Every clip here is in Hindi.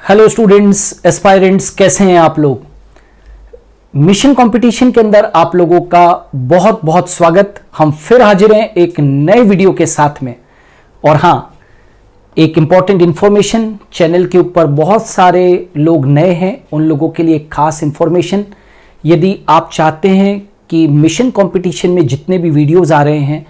हेलो स्टूडेंट्स, एस्पायरेंट्स, कैसे हैं आप लोग। मिशन कंपटीशन के अंदर आप लोगों का बहुत बहुत स्वागत। हम फिर हाजिर हैं एक नए वीडियो के साथ में। और हां, एक इंपॉर्टेंट इंफॉर्मेशन, चैनल के ऊपर बहुत सारे लोग नए हैं, उन लोगों के लिए एक खास इंफॉर्मेशन। यदि आप चाहते हैं कि मिशन कंपटीशन में जितने भी वीडियोस आ रहे हैं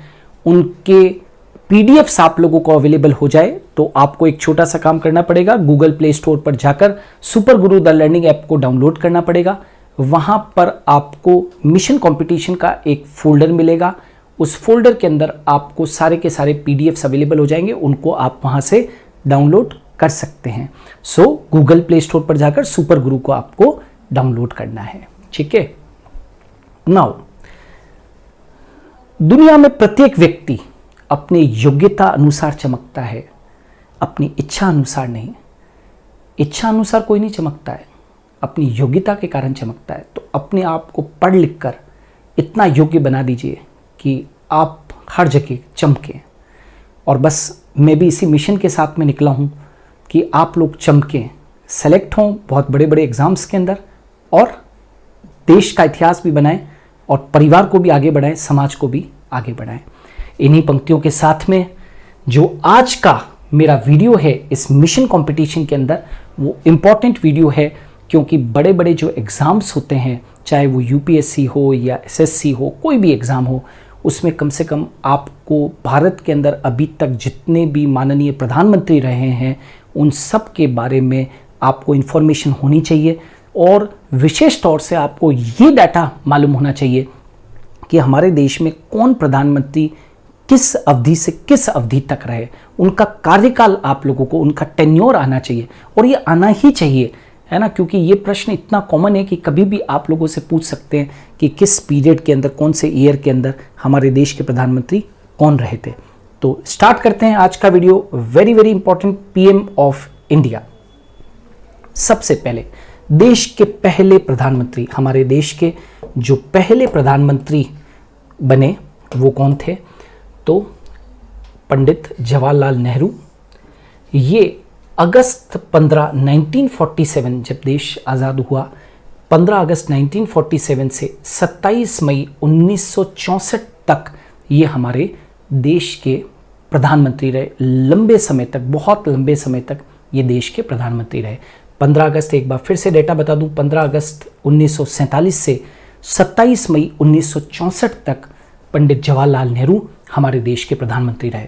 उनके पीडीएफ्स आप लोगों को अवेलेबल हो जाए, तो आपको एक छोटा सा काम करना पड़ेगा। गूगल प्ले स्टोर पर जाकर super Guru the learning app को डाउनलोड करना पड़ेगा। वहां पर आपको मिशन कंपटीशन का एक फोल्डर मिलेगा। उस फोल्डर के अंदर आपको सारे के सारे पीडीएफ्स अवेलेबल हो जाएंगे, उनको आप वहां से डाउनलोड कर सकते हैं। सो गूगल प्ले स्टोर पर जाकर सुपर गुरु को आपको डाउनलोड करना है, ठीक है। नाउ, दुनिया में प्रत्येक व्यक्ति अपनी योग्यता अनुसार चमकता है, अपनी इच्छा अनुसार नहीं। इच्छा अनुसार कोई नहीं चमकता है, अपनी योग्यता के कारण चमकता है। तो अपने आप को पढ़ लिख कर इतना योग्य बना दीजिए कि आप हर जगह चमकें। और बस मैं भी इसी मिशन के साथ में निकला हूँ कि आप लोग चमकें, सेलेक्ट हों बहुत बड़े बड़े एग्जाम्स के अंदर, और देश का इतिहास भी बनाएं और परिवार को भी आगे बढ़ाएं, समाज को भी आगे बढ़ाएं। इन्हीं पंक्तियों के साथ में जो आज का मेरा वीडियो है इस मिशन कंपटीशन के अंदर, वो इम्पॉर्टेंट वीडियो है, क्योंकि बड़े बड़े जो एग्ज़ाम्स होते हैं, चाहे वो यूपीएससी हो या एसएससी हो, कोई भी एग्ज़ाम हो, उसमें कम से कम आपको भारत के अंदर अभी तक जितने भी माननीय प्रधानमंत्री रहे हैं उन सब के बारे में आपको इन्फॉर्मेशन होनी चाहिए। और विशेष तौर से आपको ये डाटा मालूम होना चाहिए कि हमारे देश में कौन प्रधानमंत्री किस अवधि से किस अवधि तक रहे, उनका कार्यकाल आप लोगों को, उनका टेन्योर आना चाहिए। और ये आना ही चाहिए, है ना, क्योंकि ये प्रश्न इतना कॉमन है कि कभी भी आप लोगों से पूछ सकते हैं कि किस पीरियड के अंदर, कौन से ईयर के अंदर हमारे देश के प्रधानमंत्री कौन रहे थे। तो स्टार्ट करते हैं आज का video. Very very important, PM of India. सबसे पहले देश के पहले प्रधानमंत्री, हमारे देश के जो पहले प्रधानमंत्री बने वो कौन थे? तो पंडित जवाहरलाल नेहरू। ये अगस्त 15, 1947, जब देश आज़ाद हुआ, 15 अगस्त 1947 से 27 मई 1964 तक ये हमारे देश के प्रधानमंत्री रहे। लंबे समय तक, बहुत लंबे समय तक ये देश के प्रधानमंत्री रहे। 15 अगस्त, एक बार फिर से डेटा बता दूं, 15 अगस्त 1947 से 27 मई 1964 तक पंडित जवाहरलाल नेहरू हमारे देश के प्रधानमंत्री रहे।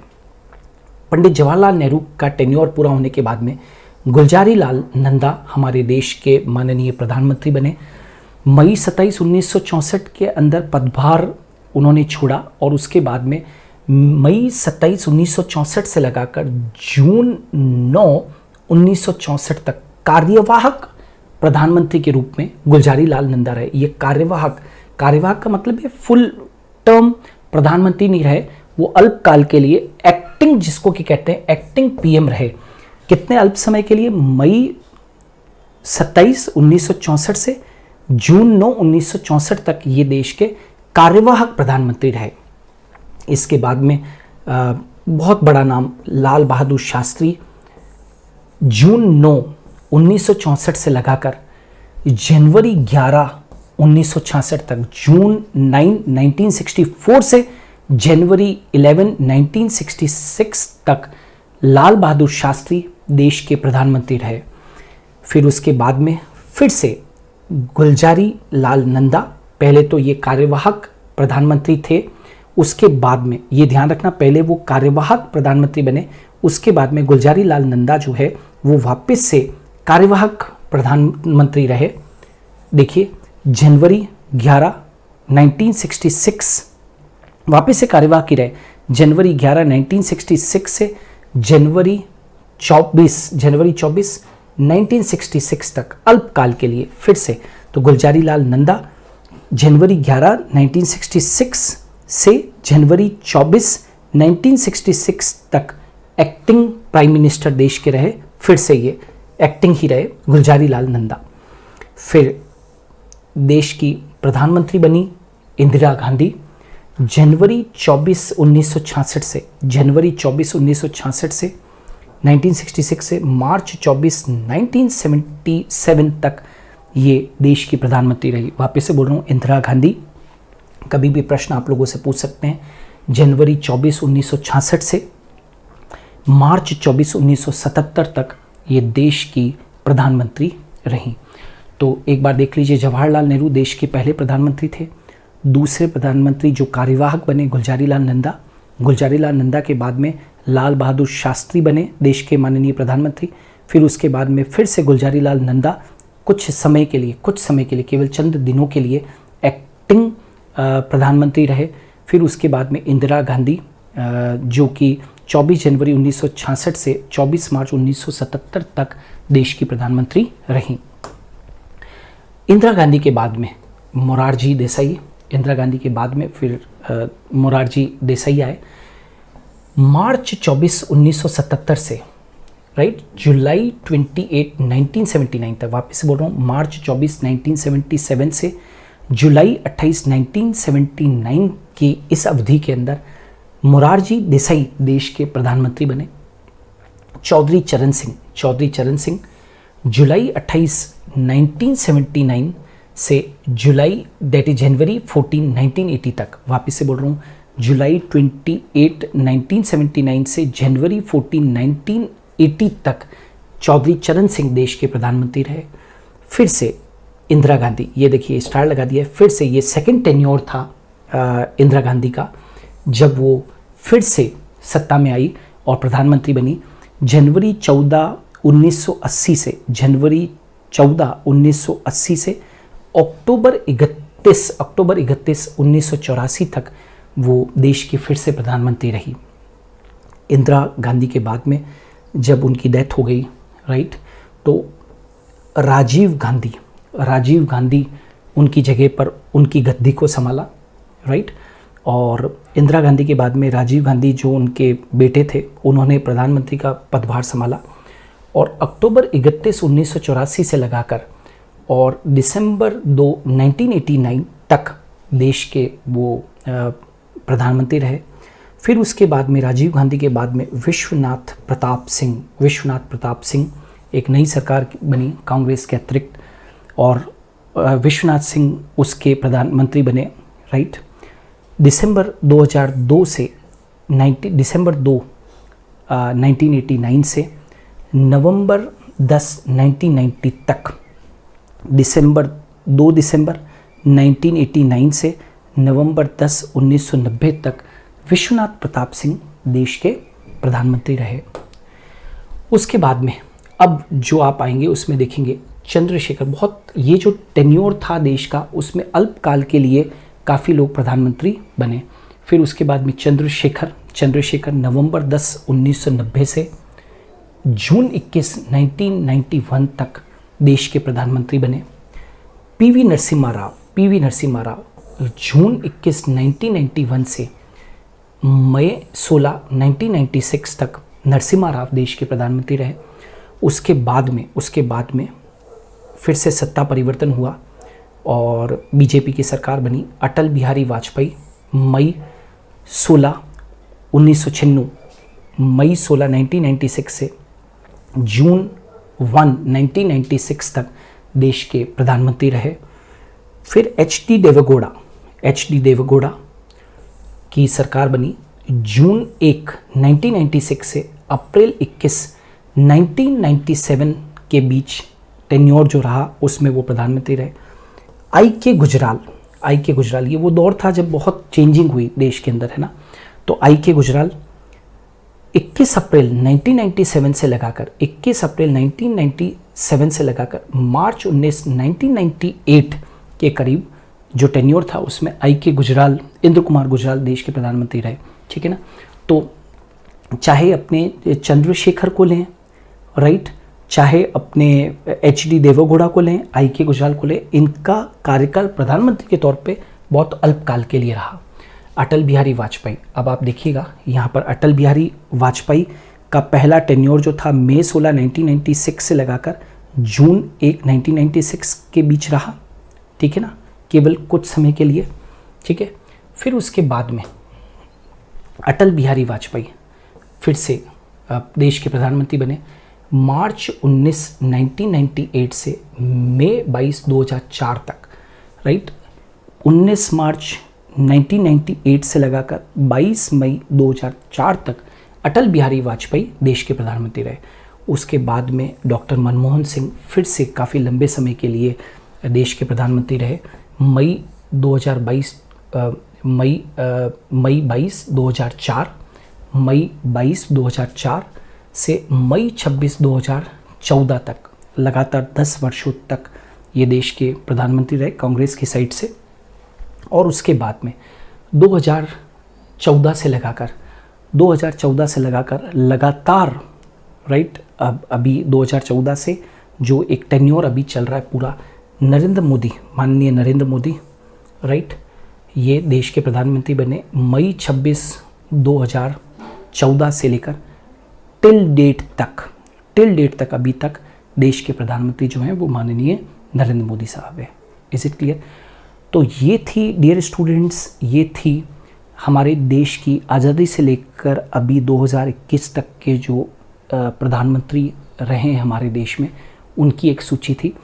पंडित जवाहरलाल नेहरू का टेन्योर पूरा होने के बाद में गुलजारी लाल नंदा हमारे देश के माननीय प्रधानमंत्री बने। मई 27, 1964 के अंदर पदभार उन्होंने छोड़ा, और उसके बाद में मई 27, 1964 से लगाकर जून 9, 1964 तक कार्यवाहक प्रधानमंत्री के रूप में गुलजारी लाल नंदा रहे। ये कार्यवाहक का मतलब है फुल टर्म प्रधानमंत्री नहीं रहे, वो अल्पकाल के लिए एक्टिंग, जिसको कि कहते हैं एक्टिंग पीएम रहे। कितने अल्प समय के लिए? मई 27, 1964 से जून 9, 1964 तक ये देश के कार्यवाहक प्रधानमंत्री रहे। इसके बाद में बहुत बड़ा नाम लाल बहादुर शास्त्री, जून 9, 1964 से लगाकर जनवरी 11, 1966 तक, जून 9, 1964 से जनवरी 11, 1966 तक लाल बहादुर शास्त्री देश के प्रधानमंत्री रहे। फिर उसके बाद में फिर से गुलजारी लाल नंदा, पहले तो ये कार्यवाहक प्रधानमंत्री थे, उसके बाद में ये ध्यान रखना, पहले वो कार्यवाहक प्रधानमंत्री बने, उसके बाद में गुलजारी लाल नंदा जो है वो वापस से कार्यवाहक प्रधानमंत्री रहे। देखिए, जनवरी 11, 1966 वापस से कार्यवाहक ही रहे। जनवरी 11, 1966 से जनवरी 24, 1966 तक अल्पकाल के लिए फिर से। तो गुलजारी लाल नंदा जनवरी 11, 1966 से जनवरी 24, 1966 तक एक्टिंग प्राइम मिनिस्टर देश के रहे। फिर से ये एक्टिंग ही रहे गुलजारी लाल नंदा। फिर देश की प्रधानमंत्री बनी इंदिरा गांधी। जनवरी 24, 1966 से जनवरी 24, 1966 से 1966 से मार्च 24 1977 तक ये देश की प्रधानमंत्री रही। वापस से बोल रहा हूँ, इंदिरा गांधी। कभी भी प्रश्न आप लोगों से पूछ सकते हैं। जनवरी 24 1966 से मार्च 24 1977 तक ये देश की प्रधानमंत्री रही। तो एक बार देख लीजिए, जवाहरलाल नेहरू देश के पहले प्रधानमंत्री थे। दूसरे प्रधानमंत्री जो कार्यवाहक बने गुलजारी लाल नंदा। गुलजारी लाल नंदा के बाद में लाल बहादुर शास्त्री बने देश के माननीय प्रधानमंत्री। फिर उसके बाद में फिर से गुलजारी लाल नंदा कुछ समय के लिए केवल चंद दिनों के लिए एक्टिंग प्रधानमंत्री रहे। फिर उसके बाद में इंदिरा गांधी जो कि 24 जनवरी 1966 से 24 मार्च 1977 तक देश की प्रधानमंत्री रहीं। इंदिरा गांधी के बाद में मोरारजी देसाई। इंदिरा गांधी के बाद में फिर मोरारजी देसाई आए। मार्च 24 1977 से जुलाई 28 1979 तक, वापस से बोल रहा हूँ, मार्च 24 1977 से जुलाई 28 1979 की इस अवधि के अंदर मोरारजी देसाई देश के प्रधानमंत्री बने। चौधरी चरण सिंह जुलाई 28 1979 से जुलाई जनवरी 14 1980 तक, वापस से बोल रहा हूँ, जुलाई 28 1979 से जनवरी 14 1980 तक चौधरी चरण सिंह देश के प्रधानमंत्री रहे। फिर से इंदिरा गांधी, ये देखिए स्टार लगा दिया है, फिर से ये सेकंड टेन्योर था इंदिरा गांधी का, जब वो फिर से सत्ता में आई और प्रधानमंत्री बनी। जनवरी 14 1980 से अक्टूबर 31 1984 तक वो देश की फिर से प्रधानमंत्री रही। इंदिरा गांधी के बाद में जब उनकी डेथ हो गई, तो राजीव गांधी उनकी जगह पर उनकी गद्दी को संभाला। और इंदिरा गांधी के बाद में राजीव गांधी जो उनके बेटे थे, उन्होंने प्रधानमंत्री का पदभार संभाला। और अक्टूबर 31 1984 से लगाकर और दिसंबर 2 1989 तक देश के वो प्रधानमंत्री रहे। फिर उसके बाद में राजीव गांधी के बाद में विश्वनाथ प्रताप सिंह एक नई सरकार बनी कांग्रेस के अतिरिक्त, और विश्वनाथ सिंह उसके प्रधानमंत्री बने। दिसंबर 2002 से दिसंबर 2 1989 से नवंबर 10 1990 तक, दिसंबर 1989 से नवंबर 10 1990 तक विश्वनाथ प्रताप सिंह देश के प्रधानमंत्री रहे। उसके बाद में अब जो आप आएंगे उसमें देखेंगे चंद्रशेखर, बहुत ये जो टेन्योर था देश का उसमें अल्पकाल के लिए काफ़ी लोग प्रधानमंत्री बने। फिर उसके बाद में चंद्रशेखर नवंबर 10 1990 से जून 21 1991 तक देश के प्रधानमंत्री बने। पीवी नरसिम्हा राव जून 21 1991 से मई 16 1996 तक नरसिम्हा राव देश के प्रधानमंत्री रहे। उसके बाद में फिर से सत्ता परिवर्तन हुआ और बीजेपी की सरकार बनी। अटल बिहारी वाजपेयी मई 16 1996 से जून 1 1996 तक देश के प्रधानमंत्री रहे। फिर एच डी देवेगौड़ा की सरकार बनी जून 1 1996 से अप्रैल 21 1997 के बीच टेन्योर जो रहा उसमें वो प्रधानमंत्री रहे। आई के गुजराल ये वो दौर था जब बहुत चेंजिंग हुई देश के अंदर, है ना। तो आई के गुजराल 21 अप्रैल 1997 से लगाकर मार्च 1998 के करीब जो टेन्योर था उसमें इंद्र कुमार गुजराल देश के प्रधानमंत्री रहे, ठीक है ना। तो चाहे अपने चंद्रशेखर को लें, चाहे अपने एच डी देवेगौड़ा को लें, आई के गुजराल को लें, इनका कार्यकाल प्रधानमंत्री के तौर पे बहुत अल्पकाल के लिए रहा। अटल बिहारी वाजपेयी, अब आप देखिएगा यहाँ पर अटल बिहारी वाजपेयी का पहला टेन्योर जो था मई 16 1996 से लगाकर जून 1 1996 के बीच रहा, ठीक है ना, केवल कुछ समय के लिए, ठीक है। फिर उसके बाद में अटल बिहारी वाजपेयी फिर से देश के प्रधानमंत्री बने। मार्च 1998 से मई 22, 2004 तक, राइट, 19 मार्च 1998 से लगाकर 22 मई 2004 तक अटल बिहारी वाजपेयी देश के प्रधानमंत्री रहे। उसके बाद में डॉक्टर मनमोहन सिंह फिर से काफ़ी लंबे समय के लिए देश के प्रधानमंत्री रहे। मई 22, 2004 से मई 26, 2014 तक, लगातार 10 वर्षों तक ये देश के प्रधानमंत्री रहे कांग्रेस की साइड से। और उसके बाद में 2014 से लगाकर लगातार, राइट, अब अभी 2014 से जो एक टेन्योर अभी चल रहा है पूरा, माननीय नरेंद्र मोदी, राइट, ये देश के प्रधानमंत्री बने मई 26, 2014 से लेकर टिल डेट तक अभी तक देश के प्रधानमंत्री जो हैं वो माननीय नरेंद्र मोदी साहब है। Is it clear? तो ये थी डियर स्टूडेंट्स, ये थी हमारे देश की आज़ादी से लेकर अभी 2021 तक के जो प्रधानमंत्री रहे हैं हमारे देश में, उनकी एक सूची थी।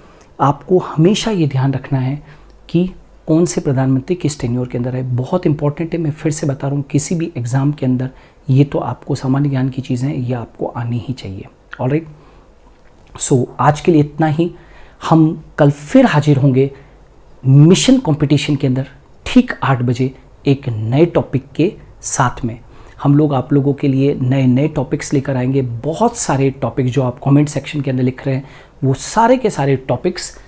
आपको हमेशा ये ध्यान रखना है कि कौन से प्रधानमंत्री किस टेन्योर के अंदर है। बहुत इंपॉर्टेंट है, मैं फिर से बता रहा हूँ, किसी भी एग्ज़ाम के अंदर ये तो आपको सामान्य ज्ञान की चीज़ें हैं, ये आपको आनी ही चाहिए। ऑलराइट, सो आज के लिए इतना ही। हम कल फिर हाजिर होंगे मिशन कंपटीशन के अंदर ठीक 8 बजे एक नए टॉपिक के साथ में। हम लोग आप लोगों के लिए नए टॉपिक्स लेकर आएंगे। बहुत सारे टॉपिक जो आप कमेंट सेक्शन के अंदर लिख रहे हैं, वो सारे के सारे टॉपिक्स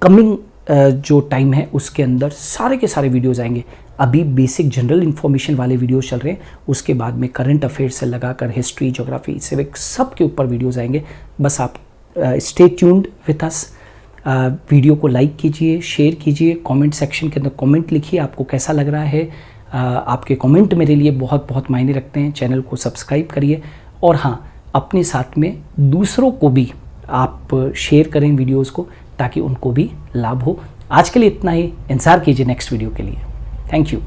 कमिंग जो टाइम है उसके अंदर सारे के सारे वीडियोज़ आएंगे। अभी बेसिक जनरल इन्फॉर्मेशन वाले वीडियोज़ चल रहे हैं, उसके बाद में करंट अफेयर्स से लगाकर हिस्ट्री, ज्योग्राफी, सिविक, सब के ऊपर वीडियोज़ आएंगे। बस आप stay tuned with us. Video को लाइक कीजिए, शेयर कीजिए, कमेंट सेक्शन के अंदर कमेंट लिखिए आपको कैसा लग रहा है। आपके कमेंट मेरे लिए बहुत बहुत मायने रखते हैं। चैनल को सब्सक्राइब करिए और हाँ, अपने साथ में दूसरों को भी आप शेयर करें वीडियोज़ को, ताकि उनको भी लाभ हो। आज के लिए इतना ही। इंतज़ार कीजिए नेक्स्ट वीडियो के लिए। Thank you.